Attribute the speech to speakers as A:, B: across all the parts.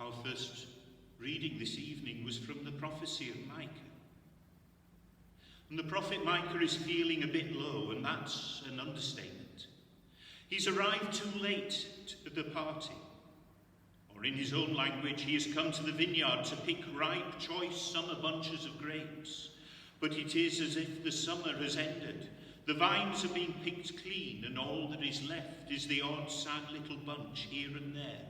A: Our first reading this evening was from the prophecy of Micah. And the prophet Micah is feeling a bit low, and that's an understatement. He's arrived too late to the party. Or in his own language, he has come to the vineyard to pick ripe, choice summer bunches of grapes. But it is as if the summer has ended. The vines are being picked clean, and all that is left is the odd, sad little bunch here and there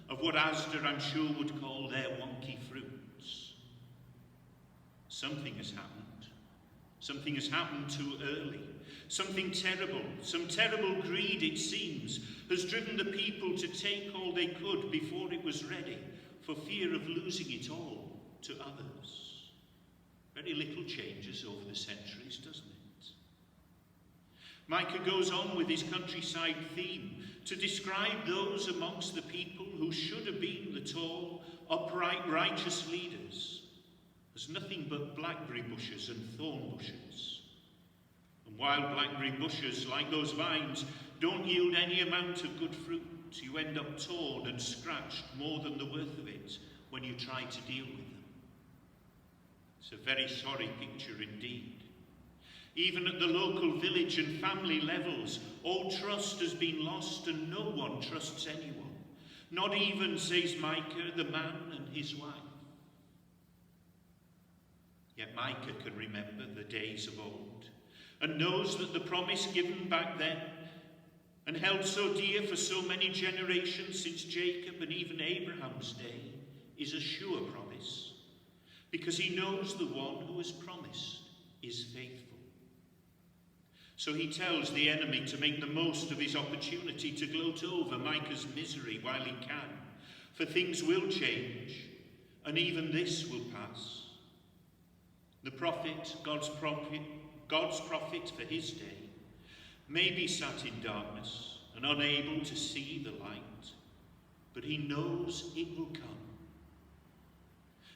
A: of what Asda, I'm sure, would call their wonky fruits. Something has happened. Something has happened too early. Something terrible, some terrible greed, it seems, has driven the people to take all they could before it was ready, for fear of losing it all to others. Very little changes over the centuries, doesn't it? Micah goes on with his countryside theme to describe those amongst the people who should have been the tall, upright, righteous leaders as nothing but blackberry bushes and thorn bushes. And while blackberry bushes, like those vines, don't yield any amount of good fruit, you end up torn and scratched more than the worth of it when you try to deal with them. It's a very sorry picture indeed. Even at the local village and family levels, all trust has been lost and no one trusts anyone. Not even, says Micah, the man and his wife. Yet Micah can remember the days of old and knows that the promise given back then and held so dear for so many generations since Jacob and even Abraham's day is a sure promise, because he knows the one who has promised is faithful. So he tells the enemy to make the most of his opportunity to gloat over Micah's misery while he can, for things will change, and even this will pass. The prophet, God's prophet for his day, may be sat in darkness and unable to see the light, but he knows it will come.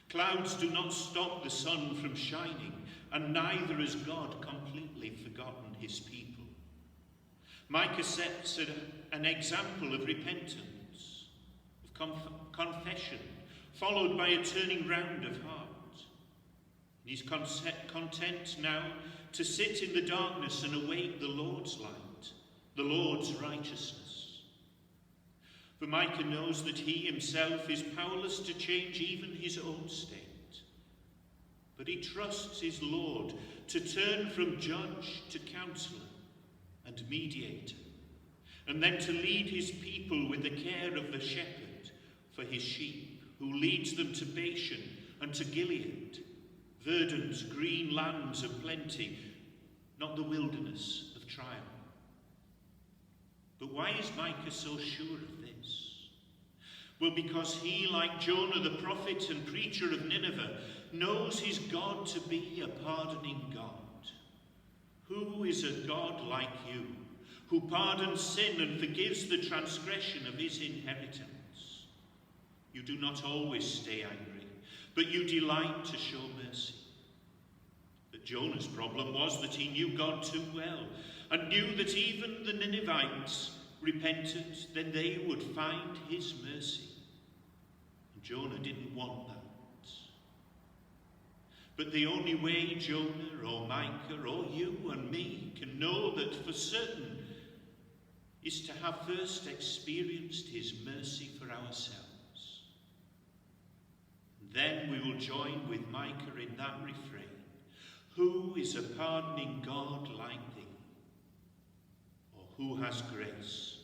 A: Clouds do not stop the sun from shining, and neither has God completely forgotten his people. Micah sets an example of repentance, of confession, followed by a turning round of heart. He's content now to sit in the darkness and await the Lord's light, the Lord's righteousness. For Micah knows that he himself is powerless to change even his own state. But he trusts his Lord to turn from judge to counselor and mediator, and then to lead his people with the care of the shepherd for his sheep, who leads them to Bashan and to Gilead, verdant green lands of plenty, not the wilderness of trial. But why is Micah so sure of this? Well, because he, like Jonah the prophet and preacher of Nineveh, knows his God to be a pardoning God. Who is a God like you, who pardons sin and forgives the transgression of his inheritance? You do not always stay angry, but you delight to show mercy. But Jonah's problem was that he knew God too well, and knew that even the Ninevites repented, then they would find his mercy. And Jonah didn't want that. But the only way Jonah or Micah or you and me can know that for certain is to have first experienced his mercy for ourselves. And then we will join with Micah in that refrain, who is a pardoning God like thee, or who has grace